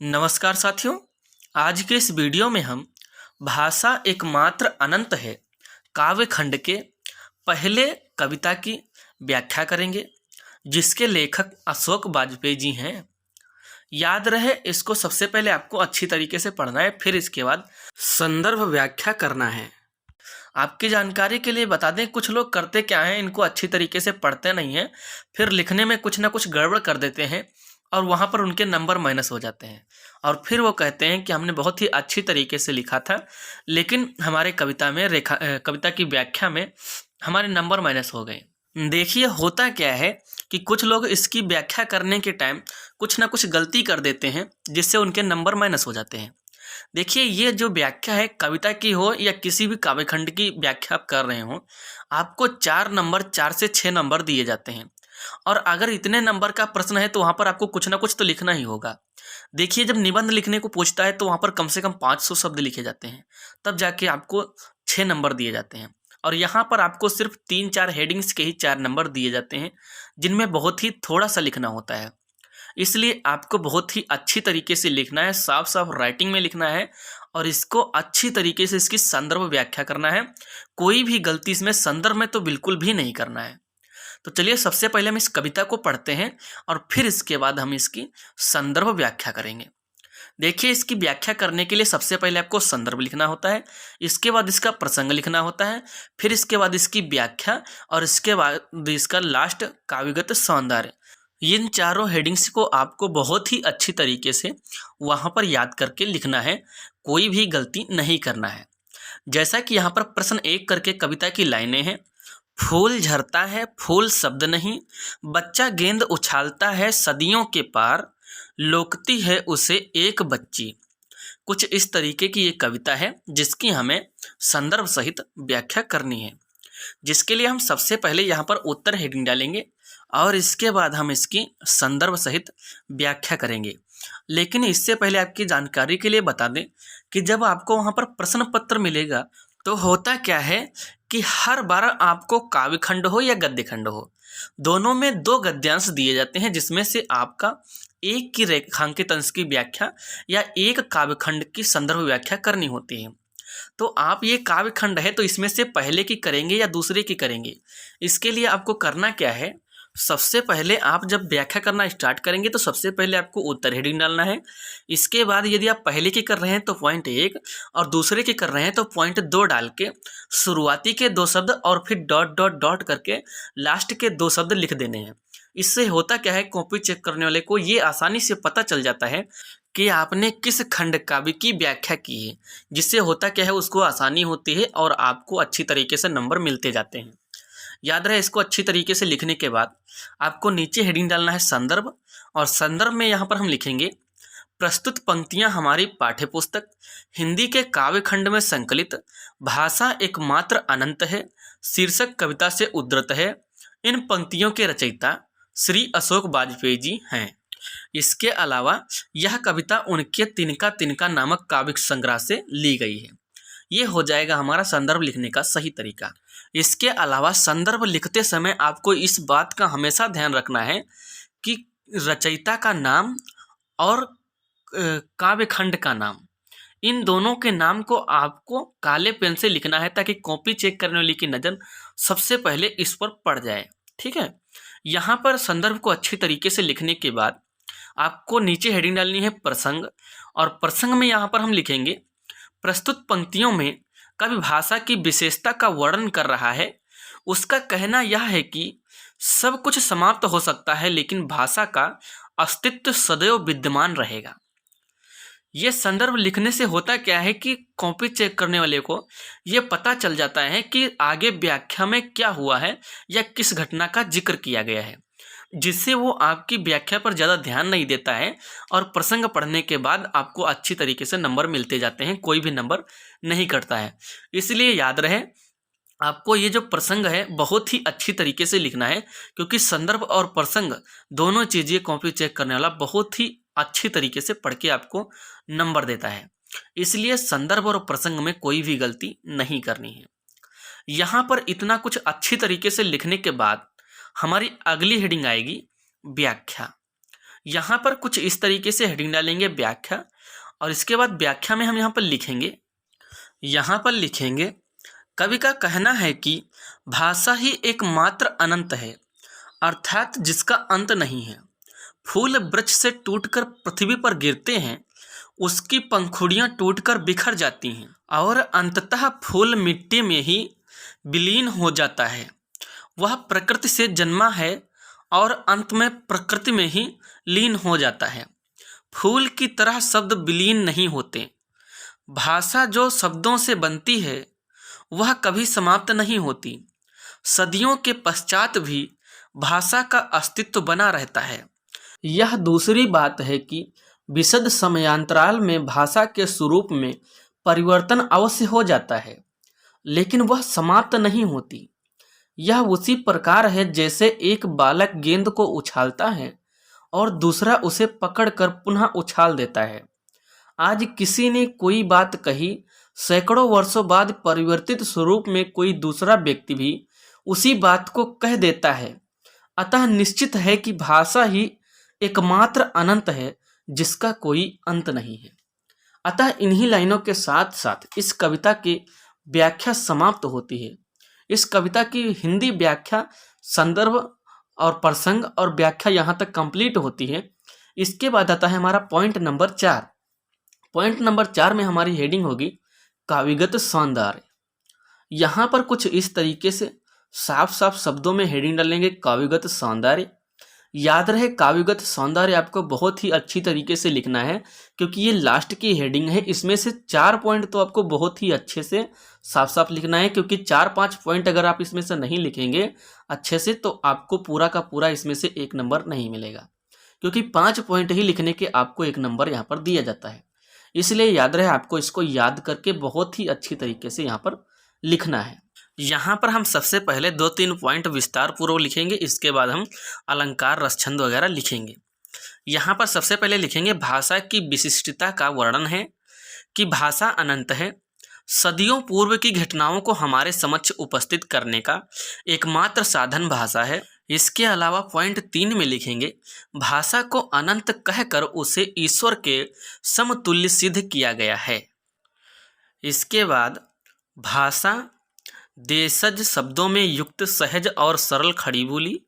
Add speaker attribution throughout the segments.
Speaker 1: नमस्कार साथियों। आज के इस वीडियो में हम भाषा एकमात्र अनंत है काव्य खंड के पहले कविता की व्याख्या करेंगे, जिसके लेखक अशोक वाजपेयी जी हैं। याद रहे, इसको सबसे पहले आपको अच्छी तरीके से पढ़ना है, फिर इसके बाद संदर्भ व्याख्या करना है। आपकी जानकारी के लिए बता दें, कुछ लोग करते क्या हैं, इनको अच्छी तरीके से पढ़ते नहीं हैं, फिर लिखने में कुछ ना कुछ गड़बड़ कर देते हैं और वहाँ पर उनके नंबर माइनस हो जाते हैं। और फिर वो कहते हैं कि हमने बहुत ही अच्छी तरीके से लिखा था, लेकिन हमारे कविता की व्याख्या में हमारे नंबर माइनस हो गए। देखिए, होता क्या है कि कुछ लोग इसकी व्याख्या करने के टाइम कुछ ना कुछ गलती कर देते हैं, जिससे उनके नंबर माइनस हो जाते हैं। देखिए, ये जो व्याख्या है, कविता की हो या किसी भी काव्यखंड की व्याख्या आप कर रहे हो, आपको 4 से 6 नंबर दिए जाते हैं। और अगर इतने नंबर का प्रश्न है तो वहाँ पर आपको कुछ ना कुछ तो लिखना ही होगा। देखिए, जब निबंध लिखने को पूछता है तो वहाँ पर कम से कम 500 शब्द लिखे जाते हैं, तब जाके आपको 6 नंबर दिए जाते हैं। और यहाँ पर आपको सिर्फ 3-4 हेडिंग्स के ही 4 नंबर दिए जाते हैं, जिनमें बहुत ही थोड़ा सा लिखना होता है। इसलिए आपको बहुत ही अच्छी तरीके से लिखना है, साफ साफ राइटिंग में लिखना है और इसको अच्छी तरीके से इसकी संदर्भ व्याख्या करना है। कोई भी गलती इसमें संदर्भ में तो बिल्कुल भी नहीं करना है। तो चलिए, सबसे पहले हम इस कविता को पढ़ते हैं और फिर इसके बाद हम इसकी संदर्भ व्याख्या करेंगे। देखिए, इसकी व्याख्या करने के लिए सबसे पहले आपको संदर्भ लिखना होता है, इसके बाद इसका प्रसंग लिखना होता है, फिर इसके बाद इसकी व्याख्या और इसके बाद इसका लास्ट काव्यगत सौंदर्य। इन चारों हेडिंग्स को आपको बहुत ही अच्छी तरीके से वहाँ पर याद करके लिखना है, कोई भी गलती नहीं करना है। जैसा कि यहाँ पर प्रश्न 1 करके कविता की लाइनें हैं। फूल झरता है, फूल शब्द नहीं, बच्चा गेंद उछालता है सदियों के पार, लोकती है उसे एक बच्ची। कुछ इस तरीके की ये कविता है, जिसकी हमें संदर्भ सहित व्याख्या करनी है, जिसके लिए हम सबसे पहले यहाँ पर उत्तर हेडिंग डालेंगे और इसके बाद हम इसकी संदर्भ सहित व्याख्या करेंगे। लेकिन इससे पहले आपकी जानकारी के लिए बता दें कि जब आपको वहाँ पर प्रश्न पत्र मिलेगा तो होता क्या है कि हर बार आपको काव्यखंड हो या गद्यखंड हो, दोनों में 2 गद्यांश दिए जाते हैं, जिसमें से आपका एक की रेखांकित अंश की व्याख्या या एक काव्यखंड की संदर्भ व्याख्या करनी होती है। तो आप ये काव्यखंड है तो इसमें से पहले की करेंगे या दूसरे की करेंगे, इसके लिए आपको करना क्या है, सबसे पहले आप जब व्याख्या करना स्टार्ट करेंगे तो सबसे पहले आपको उत्तर हेडिंग डालना है। इसके बाद यदि आप पहले की कर रहे हैं तो पॉइंट 1 और दूसरे की कर रहे हैं तो पॉइंट 2 डाल के शुरुआती के 2 शब्द और फिर डॉट डॉट डॉट करके लास्ट के 2 शब्द लिख देने हैं। इससे होता क्या है, कॉपी चेक करने वाले को ये आसानी से पता चल जाता है कि आपने किस खंड काव्य की व्याख्या की है। जिससे होता क्या है, उसको आसानी होती है और आपको अच्छी तरीके से नंबर मिलते जाते हैं। याद रहे, इसको अच्छी तरीके से लिखने के बाद आपको नीचे हेडिंग डालना है संदर्भ, और संदर्भ में यहाँ पर हम लिखेंगे प्रस्तुत पंक्तियाँ हमारी पाठ्यपुस्तक हिंदी के काव्यखंड में संकलित भाषा एकमात्र अनंत है शीर्षक कविता से उद्धृत है। इन पंक्तियों के रचयिता श्री अशोक वाजपेयी जी हैं। इसके अलावा यह कविता उनके तिनका तिनका नामक काव्य संग्रह से ली गई है। ये हो जाएगा हमारा संदर्भ लिखने का सही तरीका। इसके अलावा संदर्भ लिखते समय आपको इस बात का हमेशा ध्यान रखना है कि रचयिता का नाम और काव्यखंड का नाम, इन दोनों के नाम को आपको काले पेन से लिखना है, ताकि कॉपी चेक करने वाले की नज़र सबसे पहले इस पर पड़ जाए। ठीक है, यहाँ पर संदर्भ को अच्छी तरीके से लिखने के बाद आपको नीचे हेडिंग डालनी है प्रसंग, और प्रसंग में यहाँ पर हम लिखेंगे प्रस्तुत पंक्तियों में कवि भाषा की विशेषता का वर्णन कर रहा है। उसका कहना यह है कि सब कुछ समाप्त हो सकता है, लेकिन भाषा का अस्तित्व सदैव विद्यमान रहेगा। ये संदर्भ लिखने से होता क्या है कि कॉपी चेक करने वाले को ये पता चल जाता है कि आगे व्याख्या में क्या हुआ है या किस घटना का जिक्र किया गया है, जिससे वो आपकी व्याख्या पर ज़्यादा ध्यान नहीं देता है और प्रसंग पढ़ने के बाद आपको अच्छी तरीके से नंबर मिलते जाते हैं, कोई भी नंबर नहीं कटता है। इसलिए याद रहे, आपको ये जो प्रसंग है बहुत ही अच्छी तरीके से लिखना है, क्योंकि संदर्भ और प्रसंग दोनों चीज़ें कॉपी चेक करने वाला बहुत ही अच्छी तरीके से पढ़ के आपको नंबर देता है। इसलिए संदर्भ और प्रसंग में कोई भी गलती नहीं करनी है। यहाँ पर इतना कुछ अच्छी तरीके से लिखने के बाद हमारी अगली हेडिंग आएगी व्याख्या। यहाँ पर कुछ इस तरीके से हेडिंग डालेंगे व्याख्या, और इसके बाद व्याख्या में हम यहाँ पर लिखेंगे, कवि का कहना है कि भाषा ही एकमात्र अनंत है, अर्थात जिसका अंत नहीं है। फूल वृक्ष से टूटकर पृथ्वी पर गिरते हैं, उसकी पंखुड़ियां टूटकर बिखर जाती हैं और अंततः फूल मिट्टी में ही विलीन हो जाता है। वह प्रकृति से जन्मा है और अंत में प्रकृति में ही लीन हो जाता है। फूल की तरह शब्द विलीन नहीं होते। भाषा जो शब्दों से बनती है वह कभी समाप्त नहीं होती। सदियों के पश्चात भी भाषा का अस्तित्व बना रहता है। यह दूसरी बात है कि विशद समयांतराल में भाषा के स्वरूप में परिवर्तन अवश्य हो जाता है, लेकिन वह समाप्त नहीं होती। यह उसी प्रकार है जैसे एक बालक गेंद को उछालता है और दूसरा उसे पकड़कर पुनः उछाल देता है। आज किसी ने कोई बात कही, सैकड़ों वर्षों बाद परिवर्तित स्वरूप में कोई दूसरा व्यक्ति भी उसी बात को कह देता है। अतः निश्चित है कि भाषा ही एकमात्र अनंत है, जिसका कोई अंत नहीं है। अतः इन्हीं लाइनों के साथ साथ इस कविता की व्याख्या समाप्त होती है। इस कविता की हिंदी व्याख्या, संदर्भ और प्रसंग और व्याख्या यहाँ तक कंप्लीट होती है। इसके बाद आता है हमारा पॉइंट नंबर 4। पॉइंट नंबर 4 में हमारी हेडिंग होगी काव्यगत सौंदर्य। यहाँ पर कुछ इस तरीके से साफ साफ शब्दों में हेडिंग डालेंगे, काव्यगत सौंदर्य। याद रहे, काव्यगत सौंदर्य आपको बहुत ही अच्छी तरीके से लिखना है, क्योंकि ये लास्ट की हेडिंग है। इसमें से 4 पॉइंट तो आपको बहुत ही अच्छे से साफ साफ लिखना है, क्योंकि 4-5 पॉइंट अगर आप इसमें से नहीं लिखेंगे अच्छे से तो आपको पूरा का पूरा इसमें से 1 नंबर नहीं मिलेगा, क्योंकि 5 पॉइंट ही लिखने के आपको 1 नंबर यहाँ पर दिया जाता है। इसलिए याद रहे, आपको इसको याद करके बहुत ही अच्छी तरीके से यहाँ पर लिखना है। यहाँ पर हम सबसे पहले 2-3 पॉइंट विस्तार पूर्वक लिखेंगे, इसके बाद हम अलंकार, रसछंद वगैरह लिखेंगे। यहाँ पर सबसे पहले लिखेंगे भाषा की विशिष्टता का वर्णन है कि भाषा अनंत है, सदियों पूर्व की घटनाओं को हमारे समक्ष उपस्थित करने का एकमात्र साधन भाषा है। इसके अलावा पॉइंट 3 में लिखेंगे भाषा को अनंत कहकर उसे ईश्वर के समतुल्य सिद्ध किया गया है। इसके बाद भाषा देशज शब्दों में युक्त, सहज और सरल खड़ी बोली,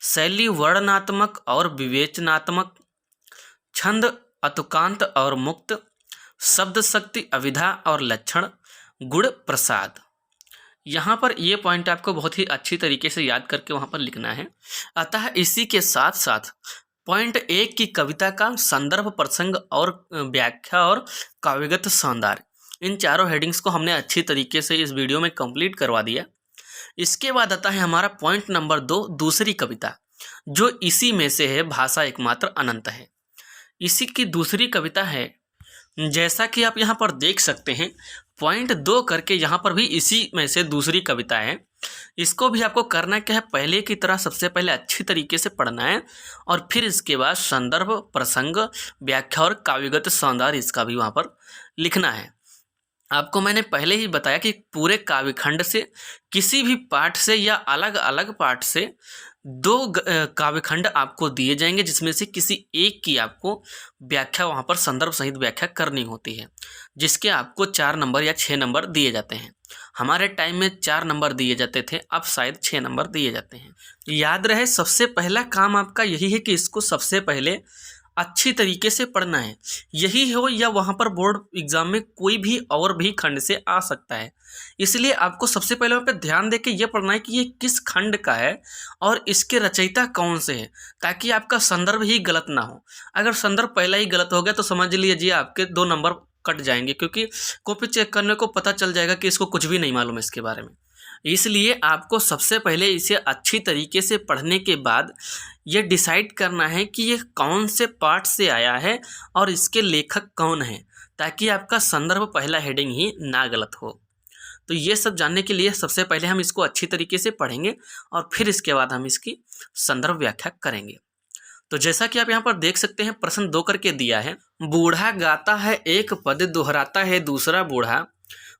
Speaker 1: शैली वर्णनात्मक और विवेचनात्मक, छंद अतुकांत और मुक्त, शब्द शक्ति अविधा और लक्षण, गुण प्रसाद। यहाँ पर ये पॉइंट आपको बहुत ही अच्छी तरीके से याद करके वहाँ पर लिखना है। अतः इसी के साथ साथ पॉइंट 1 की कविता का संदर्भ, प्रसंग और व्याख्या और काव्यगत सौंदर्य, इन चारों हेडिंग्स को हमने अच्छी तरीके से इस वीडियो में कंप्लीट करवा दिया। इसके बाद आता है हमारा पॉइंट नंबर 2, दूसरी कविता, जो इसी में से है, भाषा एकमात्र अनंत है। इसी की दूसरी कविता है, जैसा कि आप यहाँ पर देख सकते हैं, पॉइंट 2 करके यहाँ पर भी इसी में से दूसरी कविता है। इसको भी आपको करना क्या है, पहले की तरह सबसे पहले अच्छी तरीके से पढ़ना है और फिर इसके बाद संदर्भ, प्रसंग, व्याख्या और काव्यगत सौंदर्य इसका भी वहाँ पर लिखना है। आपको मैंने पहले ही बताया कि पूरे काव्यखंड से, किसी भी पाठ से या अलग अलग पाठ से 2 काव्यखंड आपको दिए जाएंगे, जिसमें से किसी एक की आपको व्याख्या वहाँ पर संदर्भ सहित व्याख्या करनी होती है, जिसके आपको 4 नंबर या 6 नंबर दिए जाते हैं। हमारे टाइम में 4 नंबर दिए जाते थे, अब शायद 6 नंबर दिए जाते हैं। याद रहे, सबसे पहला काम आपका यही है कि इसको सबसे पहले अच्छी तरीके से पढ़ना है। यही हो या वहाँ पर बोर्ड एग्जाम में कोई भी और भी खंड से आ सकता है, इसलिए आपको सबसे पहले वहाँ पे ध्यान दे के ये पढ़ना है कि ये किस खंड का है और इसके रचयिता कौन से हैं, ताकि आपका संदर्भ ही गलत ना हो। अगर संदर्भ पहला ही गलत हो गया तो समझ लीजिए आपके 2 नंबर कट जाएंगे, क्योंकि कॉपी चेक करने को पता चल जाएगा कि इसको कुछ भी नहीं मालूम है इसके बारे में। इसलिए आपको सबसे पहले इसे अच्छी तरीके से पढ़ने के बाद ये डिसाइड करना है कि ये कौन से पाठ से आया है और इसके लेखक कौन हैं, ताकि आपका संदर्भ पहला हेडिंग ही ना गलत हो। तो ये सब जानने के लिए सबसे पहले हम इसको अच्छी तरीके से पढ़ेंगे और फिर इसके बाद हम इसकी संदर्भ व्याख्या करेंगे। तो जैसा कि आप यहाँ पर देख सकते हैं, प्रश्न 2 करके दिया है, बूढ़ा गाता है एक पद, दोहराता है दूसरा बूढ़ा,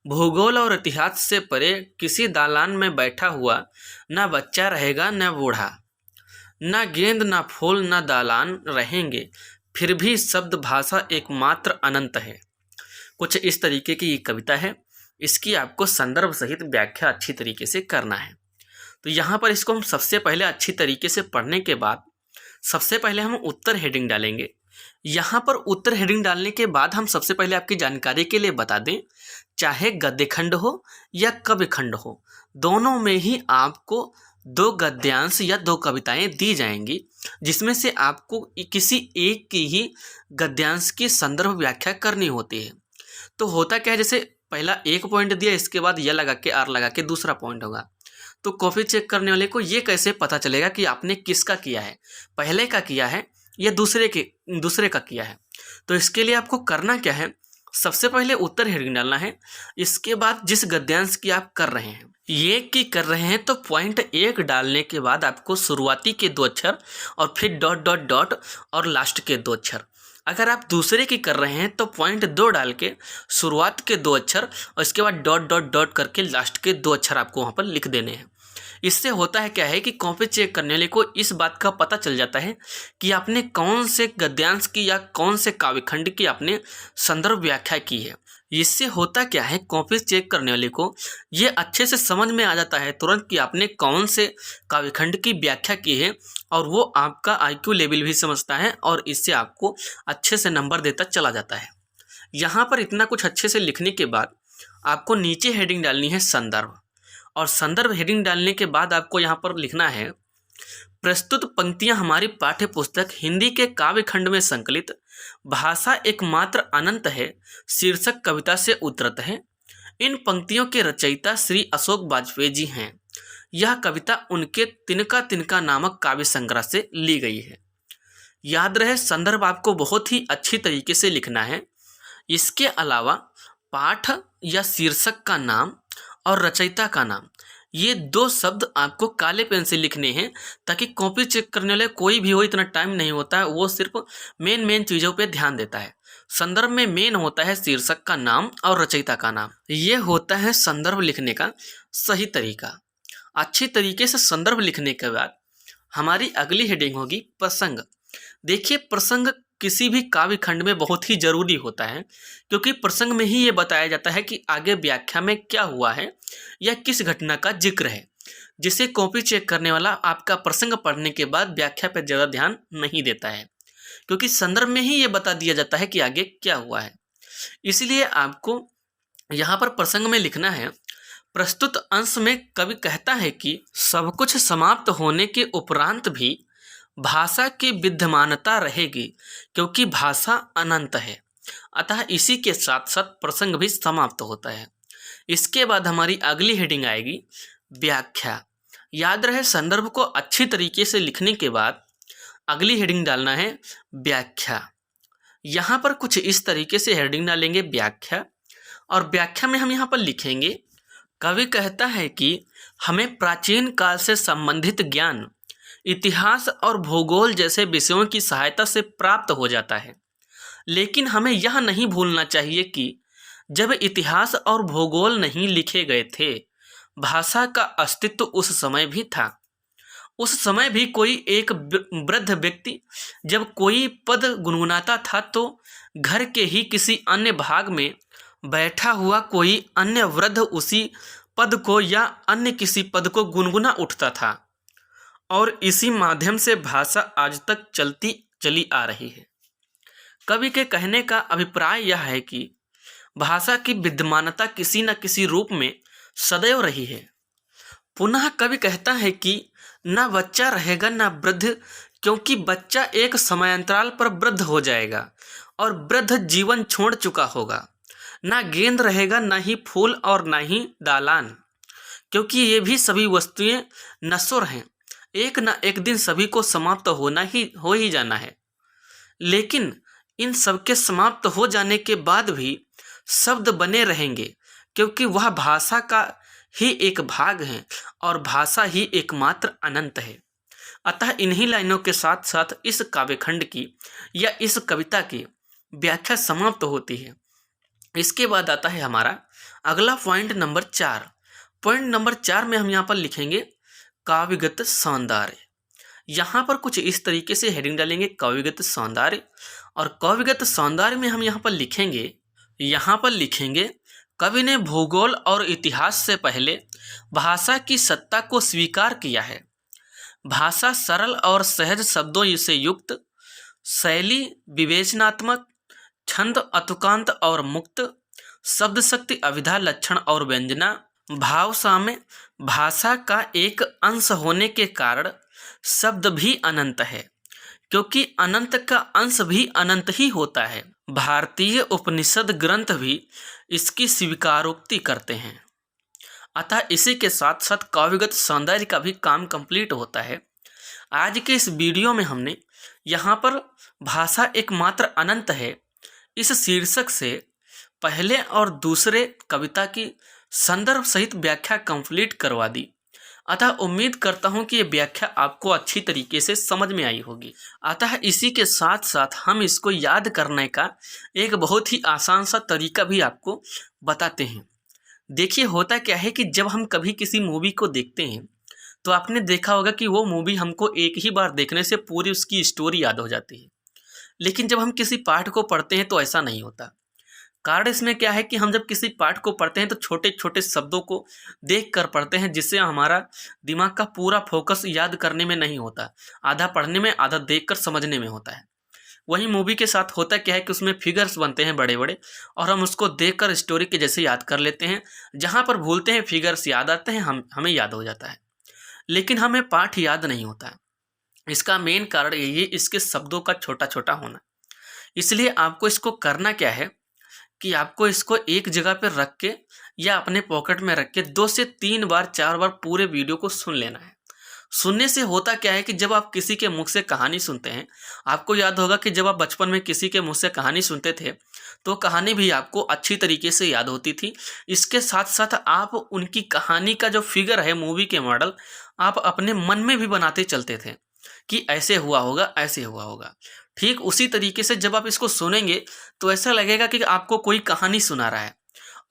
Speaker 1: भूगोल और इतिहास से परे किसी दालान में बैठा हुआ, न बच्चा रहेगा न बूढ़ा। ना गेंद ना फूल ना दालान रहेंगे, फिर भी शब्द भाषा एकमात्र अनंत है। कुछ इस तरीके की ये कविता है। इसकी आपको संदर्भ सहित व्याख्या अच्छी तरीके से करना है। तो यहाँ पर इसको हम सबसे पहले अच्छी तरीके से पढ़ने के बाद सबसे पहले हम उत्तर हेडिंग डालेंगे। यहाँ पर उत्तर हेडिंग डालने के बाद हम सबसे पहले आपकी जानकारी के लिए बता दें, चाहे गद्य खंड हो या काव्य खंड हो, दोनों में ही आपको 2 गद्यांश या 2 कविताएं दी जाएंगी, जिसमें से आपको किसी एक की ही गद्यांश की संदर्भ व्याख्या करनी होती है। तो होता क्या है, जैसे पहला 1 पॉइंट दिया, इसके बाद यह लगा के आर लगा के दूसरा पॉइंट होगा। तो कॉपी चेक करने वाले को ये कैसे पता चलेगा कि आपने किसका किया है, पहले का किया है या दूसरे का किया है। तो इसके लिए आपको करना क्या है, सबसे पहले उत्तर हेडिंग डालना है। इसके बाद जिस गद्यांश की आप कर रहे हैं, ये की कर रहे हैं, तो पॉइंट 1 डालने के बाद आपको शुरुआती के 2 अक्षर और फिर डॉट डॉट डॉट और लास्ट के 2 अक्षर। अगर आप दूसरे की कर रहे हैं तो पॉइंट 2 डाल के शुरुआत के 2 अक्षर और इसके बाद डॉट डॉट डॉट करके लास्ट के 2 अक्षर आपको वहाँ पर लिख देने हैं। इससे होता है क्या है कि कॉपी चेक करने वाले को इस बात का पता चल जाता है कि आपने कौन से गद्यांश की या कौन से काव्यखंड की आपने संदर्भ व्याख्या की है। इससे होता क्या है, कॉपी चेक करने वाले को ये अच्छे से समझ में आ जाता है तुरंत कि आपने कौन से काव्यखंड की व्याख्या की है, और वो आपका IQ लेवल भी समझता है और इससे आपको अच्छे से नंबर देता चला जाता है। यहाँ पर इतना कुछ अच्छे से लिखने के बाद आपको नीचे हेडिंग डालनी है संदर्भ, और संदर्भ हेडिंग डालने के बाद आपको यहाँ पर लिखना है, प्रस्तुत पंक्तियां हमारी पाठ्य पुस्तक हिंदी के काव्य खंड में संकलित भाषा एकमात्र अनंत है शीर्षक कविता से उद्धृत है। इन पंक्तियों के रचयिता श्री अशोक वाजपेयी जी हैं। यह कविता उनके तिनका तिनका नामक काव्य संग्रह से ली गई है। याद रहे, संदर्भ आपको बहुत ही अच्छी तरीके से लिखना है। इसके अलावा पाठ या शीर्षक का नाम और रचयिता का नाम, ये 2 शब्द आपको काले पेन से लिखने हैं, ताकि कॉपी चेक करने वाले कोई भी हो, इतना टाइम नहीं होता है, वो सिर्फ मेन चीज़ों पे ध्यान देता है। संदर्भ में मेन होता है शीर्षक का नाम और रचयिता का नाम। ये होता है संदर्भ लिखने का सही तरीका। अच्छी तरीके से संदर्भ लिखने के बाद हमारी अगली हेडिंग होगी प्रसंग। देखिए, प्रसंग किसी भी काव्य खंड में बहुत ही जरूरी होता है, क्योंकि प्रसंग में ही ये बताया जाता है कि आगे व्याख्या में क्या हुआ है या किस घटना का जिक्र है, जिसे कॉपी चेक करने वाला आपका प्रसंग पढ़ने के बाद व्याख्या पर ज़्यादा ध्यान नहीं देता है, क्योंकि संदर्भ में ही ये बता दिया जाता है कि आगे क्या हुआ है। इसलिए आपको यहाँ पर प्रसंग में लिखना है, प्रस्तुत अंश में कवि कहता है कि सब कुछ समाप्त होने के उपरांत भी भाषा की विद्यमानता रहेगी, क्योंकि भाषा अनंत है। अतः इसी के साथ साथ प्रसंग भी समाप्त होता है। इसके बाद हमारी अगली हेडिंग आएगी व्याख्या। याद रहे, संदर्भ को अच्छी तरीके से लिखने के बाद अगली हेडिंग डालना है व्याख्या। यहाँ पर कुछ इस तरीके से हेडिंग डालेंगे व्याख्या, और व्याख्या में हम यहाँ पर लिखेंगे, कवि कहता है कि हमें प्राचीन काल से संबंधित ज्ञान इतिहास और भूगोल जैसे विषयों की सहायता से प्राप्त हो जाता है, लेकिन हमें यह नहीं भूलना चाहिए कि जब इतिहास और भूगोल नहीं लिखे गए थे, भाषा का अस्तित्व उस समय भी था। उस समय भी कोई एक वृद्ध व्यक्ति जब कोई पद गुनगुनाता था तो घर के ही किसी अन्य भाग में बैठा हुआ कोई अन्य वृद्ध उसी पद को या अन्य किसी पद को गुनगुना उठता था, और इसी माध्यम से भाषा आज तक चली आ रही है। कवि के कहने का अभिप्राय यह है कि भाषा की विद्यमानता किसी न किसी रूप में सदैव रही है। पुनः कवि कहता है कि न बच्चा रहेगा न वृद्ध, क्योंकि बच्चा एक समयांतराल पर वृद्ध हो जाएगा और वृद्ध जीवन छोड़ चुका होगा। न गेंद रहेगा, न ही फूल और न ही दालान, क्योंकि ये भी सभी वस्तुएं नश्वर हैं। एक न एक दिन सभी को समाप्त हो ही जाना है। लेकिन इन सबके समाप्त हो जाने के बाद भी शब्द बने रहेंगे, क्योंकि वह भाषा का ही एक भाग है और भाषा ही एकमात्र अनंत है। अतः इन्हीं लाइनों के साथ साथ इस काव्यखंड की या इस कविता की व्याख्या समाप्त होती है। इसके बाद आता है हमारा अगला पॉइंट नंबर 4। पॉइंट नंबर 4 में हम यहाँ पर लिखेंगे काव्यगत सौंदर्य। यहाँ पर कुछ इस तरीके से हेडिंग डालेंगे, कविगत सौंदर्य। और कविगत सौंदर्य में हम यहाँ पर लिखेंगे कवि ने भूगोल और इतिहास से पहले भाषा की सत्ता को स्वीकार किया है। भाषा सरल और सहज शब्दों से युक्त, शैली विवेचनात्मक, छंद अतुकांत और मुक्त, शब्द शक्ति अभिधा लक्षण और व्यंजना, भाव साम्य, भाषा का एक अंश होने के कारण शब्द भी अनंत है, क्योंकि अनंत का अंश भी अनंत ही होता है। भारतीय उपनिषद ग्रंथ भी इसकी स्वीकारोक्ति करते हैं। अतः इसी के साथ साथ कविगत सौंदर्य का भी काम कंप्लीट होता है। आज के इस वीडियो में हमने यहाँ पर भाषा एकमात्र अनंत है इस शीर्षक से पहले और दूसरे कविता की संदर्भ सहित व्याख्या कंप्लीट करवा दी। अतः उम्मीद करता हूँ कि ये व्याख्या आपको अच्छी तरीके से समझ में आई होगी। अतः इसी के साथ साथ हम इसको याद करने का एक बहुत ही आसान सा तरीका भी आपको बताते हैं। देखिए, होता क्या है कि जब हम कभी किसी मूवी को देखते हैं तो आपने देखा होगा कि वो मूवी हमको एक ही बार देखने से पूरी उसकी स्टोरी याद हो जाती है। लेकिन जब हम किसी पाठ को पढ़ते हैं तो ऐसा नहीं होता। कारण इसमें क्या है कि हम जब किसी पाठ को पढ़ते हैं तो छोटे छोटे शब्दों को देख कर पढ़ते हैं, जिससे हमारा दिमाग का पूरा फोकस याद करने में नहीं होता। आधा पढ़ने में, आधा देख कर समझने में होता है। वहीं मूवी के साथ होता क्या है कि उसमें फिगर्स बनते हैं बड़े बड़े, और हम उसको देखकर स्टोरी के जैसे याद कर लेते हैं। जहाँ पर भूलते हैं फिगर्स याद आते हैं, हमें याद हो जाता है, लेकिन हमें पाठ याद नहीं होता। इसका मेन कारण यही है इसके शब्दों का छोटा छोटा होना। इसलिए आपको इसको करना क्या है कि आपको इसको एक जगह पर रख के या अपने पॉकेट में रख के 2 से 3 बार 4 बार पूरे वीडियो को सुन लेना है। सुनने से होता क्या है कि जब आप किसी के मुख से कहानी सुनते हैं, आपको याद होगा कि जब आप बचपन में किसी के मुँह से कहानी सुनते थे तो कहानी भी आपको अच्छी तरीके से याद होती थी। इसके साथ साथ आप उनकी कहानी का जो फिगर है, मूवी के मॉडल, आप अपने मन में भी बनाते चलते थे कि ऐसे हुआ होगा, ऐसे हुआ होगा। ठीक उसी तरीके से जब आप इसको सुनेंगे तो ऐसा लगेगा कि आपको कोई कहानी सुना रहा है,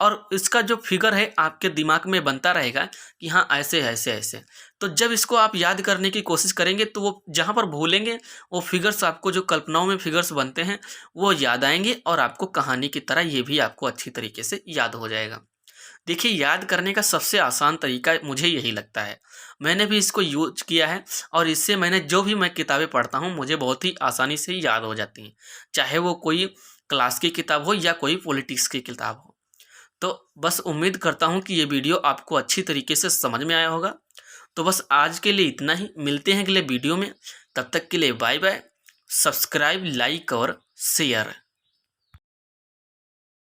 Speaker 1: और इसका जो फिगर है आपके दिमाग में बनता रहेगा कि हाँ ऐसे ऐसे ऐसे। तो जब इसको आप याद करने की कोशिश करेंगे तो वो जहाँ पर भूलेंगे वो फिगर्स, आपको जो कल्पनाओं में फिगर्स बनते हैं वो याद आएंगे, और आपको कहानी की तरह ये भी आपको अच्छी तरीके से याद हो जाएगा। देखिए, याद करने का सबसे आसान तरीका मुझे यही लगता है। मैंने भी इसको यूज किया है, और इससे मैं किताबें पढ़ता हूँ मुझे बहुत ही आसानी से याद हो जाती हैं, चाहे वो कोई क्लास की किताब हो या कोई पॉलिटिक्स की किताब हो। तो बस उम्मीद करता हूँ कि ये वीडियो आपको अच्छी तरीके से समझ में आया होगा। तो बस आज के लिए इतना ही, मिलते हैं अगले वीडियो में। तब तक के लिए बाय बाय। सब्सक्राइब, लाइक और शेयर।